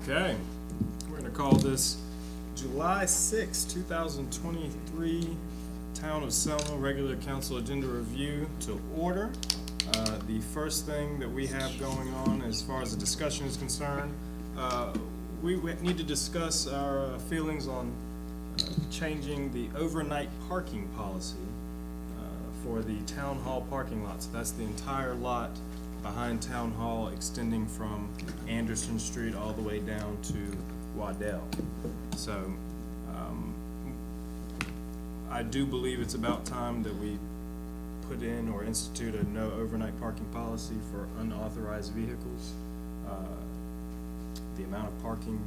Okay, we're gonna call this July 6, 2023 Town of Selma Regular Council Agenda Review to order. The first thing that we have going on as far as the discussion is concerned, we need to discuss our feelings on changing the overnight parking policy for the town hall parking lot. So that's the entire lot behind Town Hall, extending from Anderson Street all the way down to Waddell. So, I do believe it's about time that we put in or institute a no overnight parking policy for unauthorized vehicles. The amount of parking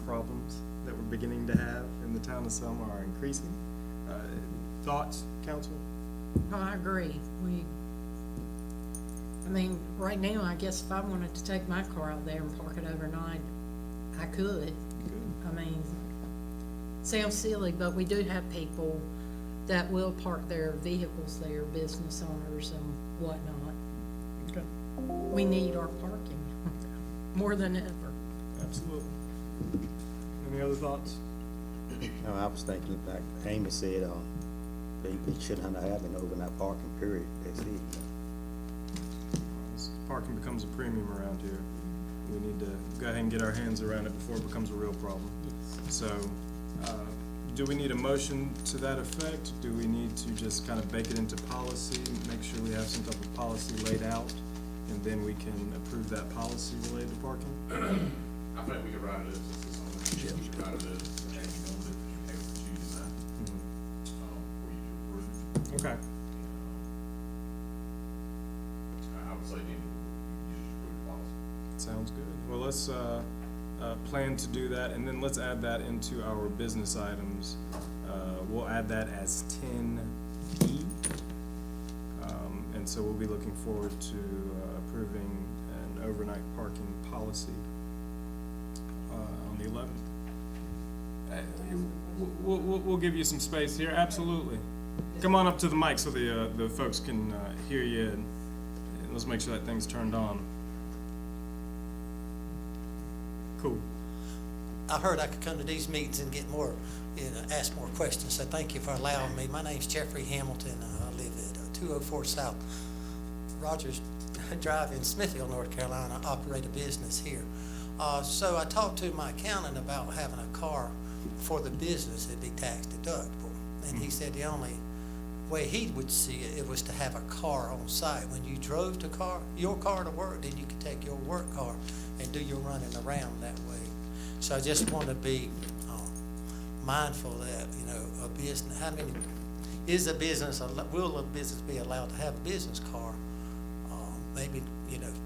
problems that we're beginning to have in the town of Selma are increasing. Thoughts, council? Oh, I agree. I mean, right now, I guess if I wanted to take my car out there and park it overnight, I could. Good. I mean, sounds silly, but we do have people that will park their vehicles there, business owners and whatnot. Okay. We need our parking more than ever. Absolutely. Any other thoughts? No, I was thinking, like Amy said, we shouldn't have an overnight parking period, that's it. As parking becomes a premium around here, we need to go ahead and get our hands around it before it becomes a real problem. So, do we need a motion to that effect? Do we need to just kind of bake it into policy, make sure we have some type of policy laid out, and then we can approve that policy related to parking? I think we could write it as, we should write it as, and you know, that you have to choose that, for you to approve. Okay. I would say then, you just approve the policy. Sounds good. Well, let's plan to do that, and then let's add that into our business items. We'll add that as 10E. And so we'll be looking forward to approving an overnight parking policy on the 11th. We'll give you some space here, absolutely. Come on up to the mic so the folks can hear you, and let's make sure that thing's turned on. Cool. I heard I could come to these meetings and get more, ask more questions, so thank you for allowing me. My name's Jeffrey Hamilton. I live at 204 South Rogers Drive in Smithfield, North Carolina. I operate a business here. So I talked to my accountant about having a car for the business that'd be tax deductible. And he said the only way he would see it, it was to have a car on site. When you drove your car to work, then you could take your work car and do your running around that way. So I just want to be mindful that, a business, will a business be allowed to have a business car? Maybe,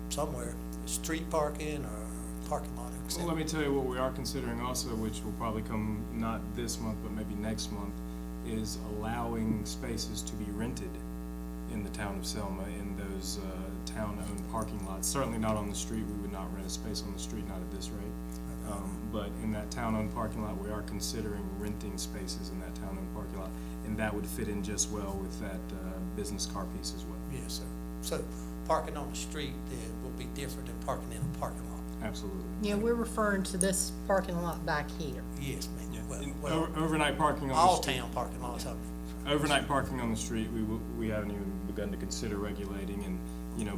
somewhere, street parking or parking lot, et Well, cetera. let me tell you what we are considering also, which will probably come not this month, but maybe next month, is allowing spaces to be rented in the town of Selma in those town-owned parking lots. Certainly not on the street. We would not rent a space on the street, not at this rate. But in that town-owned parking lot, we are considering renting spaces in that town-owned parking lot, and that would fit in just well with that business car piece as well. Yes, sir. So parking on the street will be different than parking in a parking lot. Absolutely. Yeah, we're referring to this parking lot back here. Yes, ma'am. And Well, overnight parking on the all street. town parking lots, I mean. Overnight parking on the street, we haven't even begun to consider regulating, and,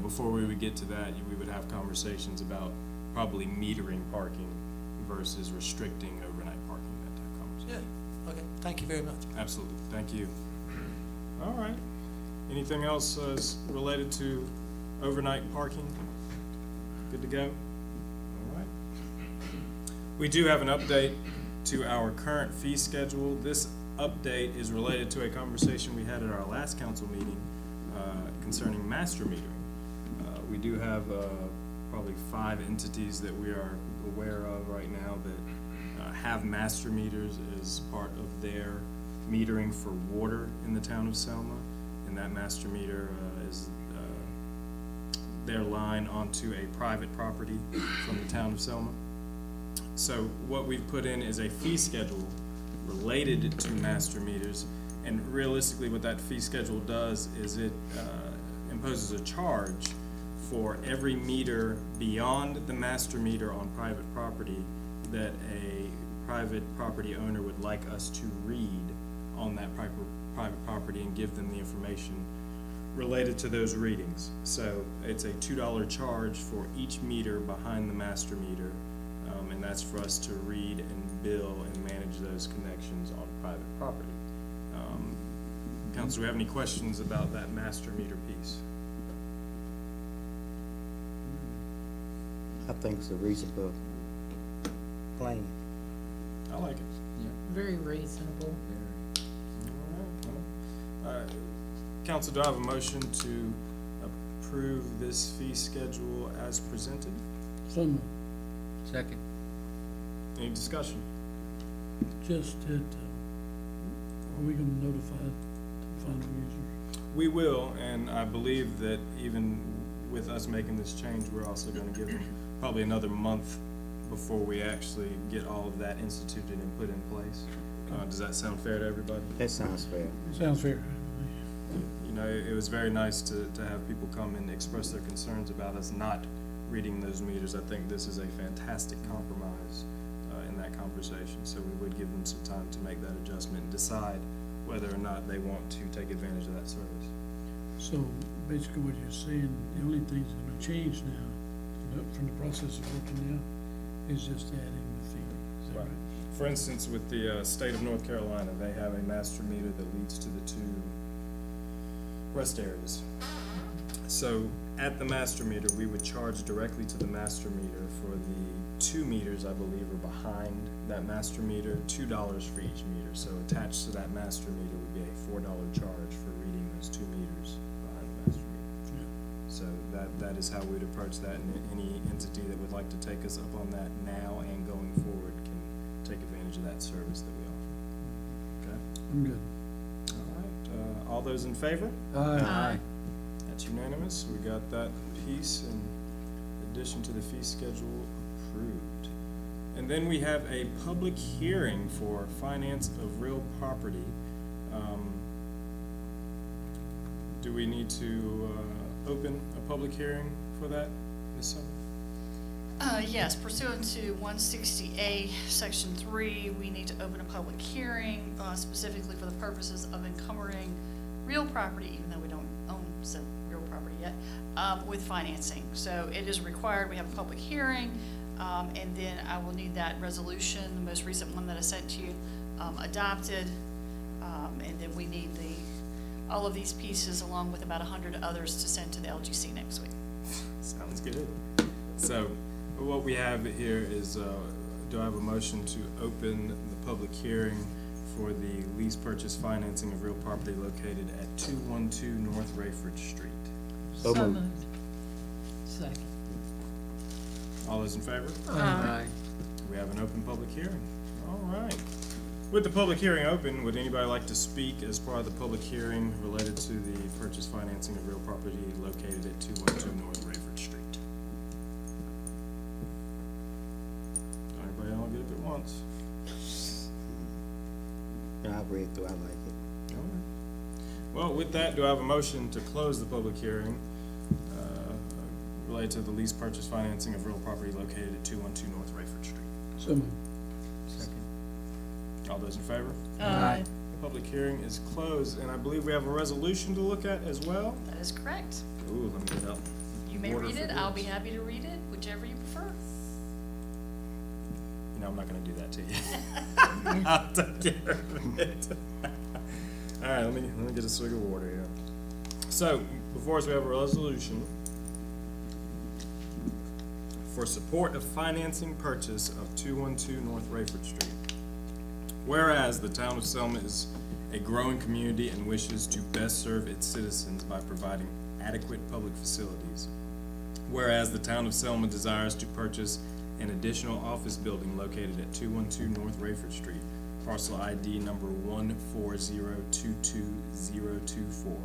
before we would get to that, we would have conversations about probably metering parking versus restricting overnight parking, that type of conversation. Yeah, okay, thank you very much. Absolutely, thank you. All right, anything else related to overnight parking? Good to go? All right. We do have an update to our current fee schedule. This update is related to a conversation we had at our last council meeting concerning master metering. We do have probably 5 entities that we are aware of right now that have master meters as part of their metering for water in the town of Selma, and that master meter is their line onto a private property from the town of Selma. So what we've put in is a fee schedule related to master meters, and realistically what that fee schedule does is it imposes a charge for every meter beyond the master meter on private property that a private property owner would like us to read on that private property and give them the information related to those readings. So it's a $2 charge for each meter behind the master meter, and that's for us to read and bill and manage those connections on private property. Council, do we have any questions about that master meter piece? I think it's a reasonable plan. I like it. Very reasonable. Council, do I have a motion to approve this fee schedule as presented? So moved. Second. Any discussion? Just that, are we gonna notify the final users? We will, and I believe that even with us making this change, we're also gonna give them probably another month before we actually get all of that instituted and put in place. Does that sound fair to everybody? That sounds fair. Sounds fair. You know, it was very nice to have people come and express their concerns about us not reading those meters. I think this is a fantastic compromise in that conversation, so we would give them some time to make that adjustment and decide whether or not they want to take advantage of that service. So basically what you're saying, the only thing that's gonna change now, from the process of working now, is just adding the fee. Is that Right. right? For instance, with the state of North Carolina, they have a master meter that leads to the two rest areas. So at the master meter, we would charge directly to the master meter for the 2 meters, I believe, are behind that master meter, $2 for each meter. So attached to that master meter would be a $4 charge for reading those 2 meters behind the master meter. So that is how we'd approach that, and any entity that would like to take us up on that now and going forward can take advantage of that service that we offer. Okay? I'm good. All right, all those in favor? Aye. That's unanimous. We got that piece in addition to the fee schedule approved. And then we have a public hearing for finance of real property. Do we need to open a public hearing for that, Ms. Summer? Yes, pursuant to 160A, Section 3, we need to open a public hearing specifically for the purposes of encumbering real property, even though we don't own said real property yet, with financing. So it is required, we have a public hearing, and then I will need that resolution, the most recent one that I sent to you, adopted, and then we need all of these pieces along with about 100 others to send to the LGC next week. Sounds good. So what we have here is, do I have a motion to open the public hearing for the lease purchase financing of real property located at 212 North Rayford Street? So moved. Second. All those in favor? Aye. We have an open public hearing. All right. With the public hearing open, would anybody like to speak as part of the public hearing related to the purchase financing of real property located at 212 North Rayford Street? Everybody all get up at once? Yeah, I've read through, I like it. All right. Well, with that, do I have a motion to close the public hearing related to the lease purchase financing of real property located at 212 North Rayford Street? So moved. Second. All those in favor? Aye. Public hearing is closed, and I believe we have a resolution to look at as well. That is correct. Ooh, let me get up. You may Order read for it, I'll this. be happy to read it, whichever you prefer. You know, I'm not gonna do that to you. I'll take care of it. All right, let me get a swig of water here. So, before us, we have a resolution for support of financing purchase of 212 North Rayford Street. Whereas the town of Selma is a growing community and wishes to best serve its citizens by providing adequate public facilities. Whereas the town of Selma desires to purchase an additional office building located at 212 North Rayford Street, parcel ID number 140222024,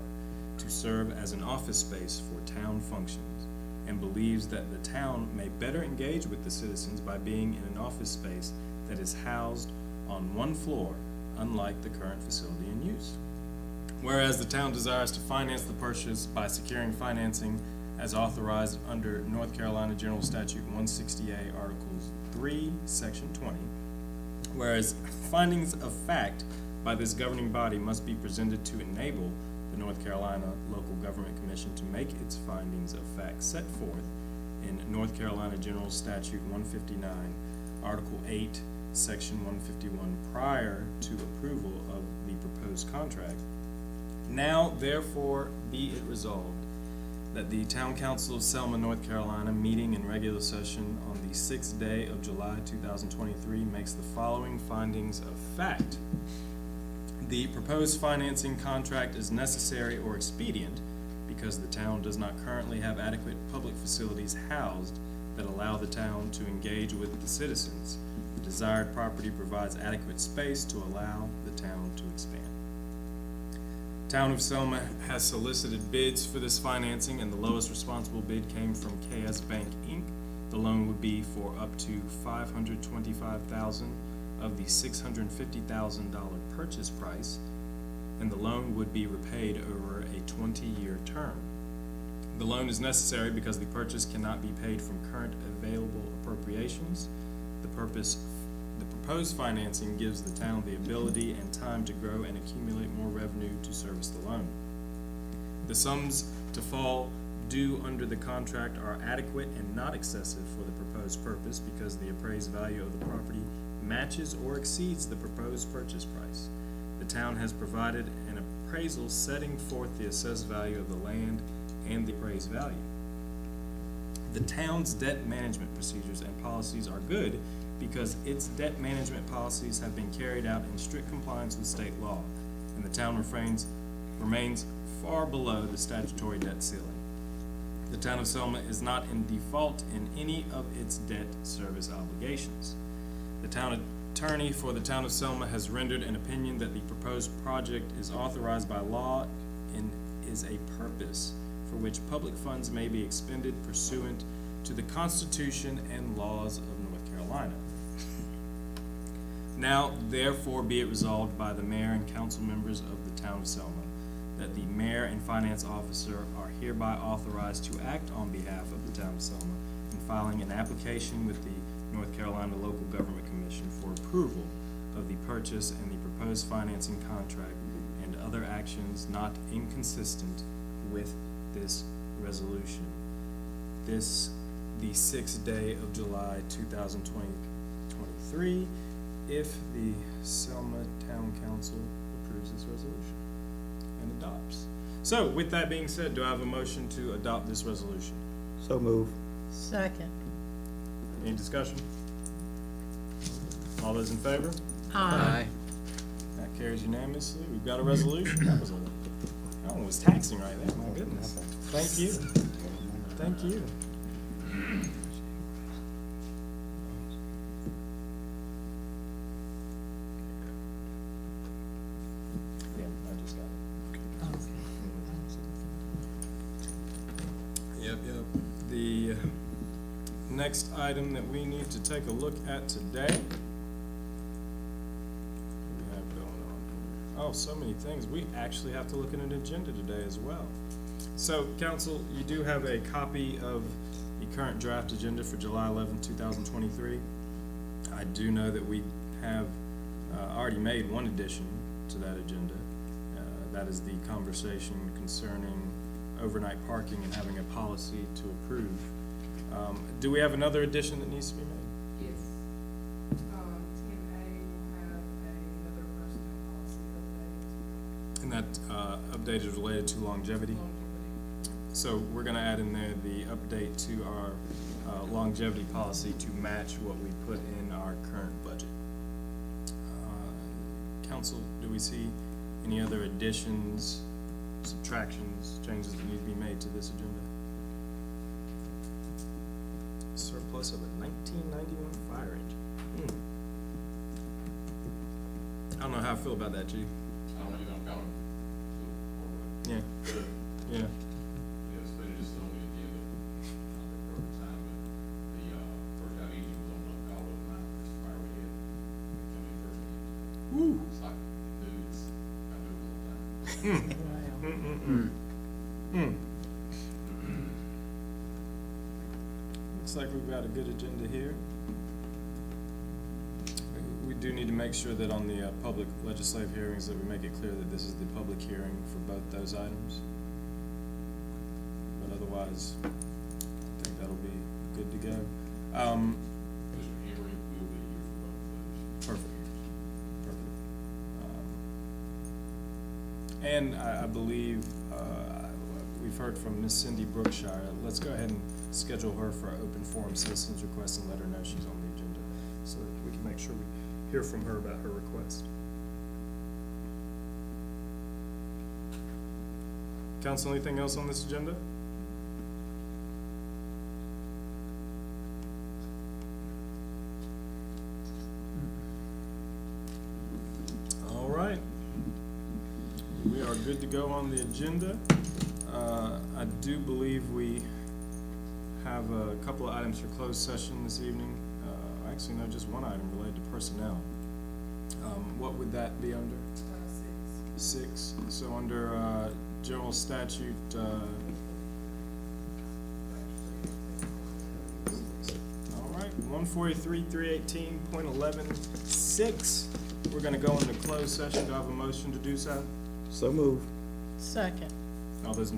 to serve as an office space for town functions, and believes that the town may better engage with the citizens by being in an office space that is housed on one floor, unlike the current facility in use. Whereas the town desires to finance the purchase by securing financing as authorized under North Carolina General Statute 160A, Articles 3, Section 20. Whereas findings of fact by this governing body must be presented to enable the North Carolina Local Government Commission to make its findings of fact set forth in North Carolina General Statute 159, Article 8, Section 151, prior to approval of the proposed contract. Now therefore be it resolved that the Town Council of Selma, North Carolina, meeting in regular session on the 6th day of July 2023, makes the following findings of fact. The proposed financing contract is necessary or expedient because the town does not currently have adequate public facilities housed that allow the town to engage with the citizens. The desired property provides adequate space to allow the town to expand. Town of Selma has solicited bids for this financing, and the lowest responsible bid came from KS Bank, Inc. The loan would be for up to $525,000 of the $650,000 purchase price, and the loan would be repaid over a 20-year term. The loan is necessary because the purchase cannot be paid from current available appropriations. The proposed financing gives the town the ability and time to grow and accumulate more revenue to service the loan. The sums to fall due under the contract are adequate and not excessive for the proposed purpose because the appraised value of the property matches or exceeds the proposed purchase price. The town has provided an appraisal setting forth the assessed value of the land and the appraised value. The town's debt management procedures and policies are good because its debt management policies have been carried out in strict compliance with state law, and the town remains far below the statutory debt ceiling. The town of Selma is not in default in any of its debt service obligations. The town attorney for the town of Selma has rendered an opinion that the proposed project is authorized by law and is a purpose for which public funds may be expended pursuant to the Constitution and laws of North Carolina. Now, therefore, be it resolved by the mayor and council members of the town of Selma that the mayor and finance officer are hereby authorized to act on behalf of the town of Selma in filing an application with the North Carolina Local Government Commission for approval of the purchase and the proposed financing contract and other actions not inconsistent with this resolution. This, the 6th day of July 2023, if the Selma Town Council approves this resolution and adopts. So, with that being said, do I have a motion to adopt this resolution? So move. Second. Any discussion? All those in favor? Aye. That carries unanimously. We've got a resolution. That one was taxing right there, my goodness. Thank you. Thank you. Yeah, I just got it. Yep. The next item that we need to take a look at today. What do we have going on? Oh, so many things. We actually have to look at an agenda today as well. So, council, you do have a copy of the current draft agenda for July 11, 2023. I do know that we have already made one addition to that agenda. That is the conversation concerning overnight parking and having a policy to approve. Do we have another addition that needs to be made? Yes. 10A will have another personnel policy update. And that update is related to longevity? So we're gonna add in there the update to our longevity policy to match what we put in our current budget. Council, do we see any other additions, subtractions, changes that need to be made to this agenda? Surplus of a 1991 fire engine. I don't know how I feel about that, Chief. I don't know, you're gonna call it. Yeah, Good. yeah. Yes, but it is on the agenda, not the perfect time, but the, first out easy was on the call of the night, this fire we had. Come in first meeting. Woo. It's like, dude, I do it all the time. like we've got a good agenda here. We do need to make sure that on the public legislative hearings that we make it clear that this is the public hearing for both those items. But otherwise, I think that'll be good to go. Mr. Henry will be here for both those. Perfect. Perfect. And I believe, we've heard from Miss Cindy Brookshire. Let's go ahead and schedule her for an open forum citizens request and let her know she's on the agenda, so that we can make sure we hear from her about her request. Council, anything else on this agenda? All right. We are good to go on the agenda. I do believe we have a couple of items for closed session this evening. Actually, no, just one item related to personnel. What would that be under? 6. 6. So under general statute, all right, 143.318.11.6. We're gonna go into closed session. Do I have a motion to do so? So move. Second. All those in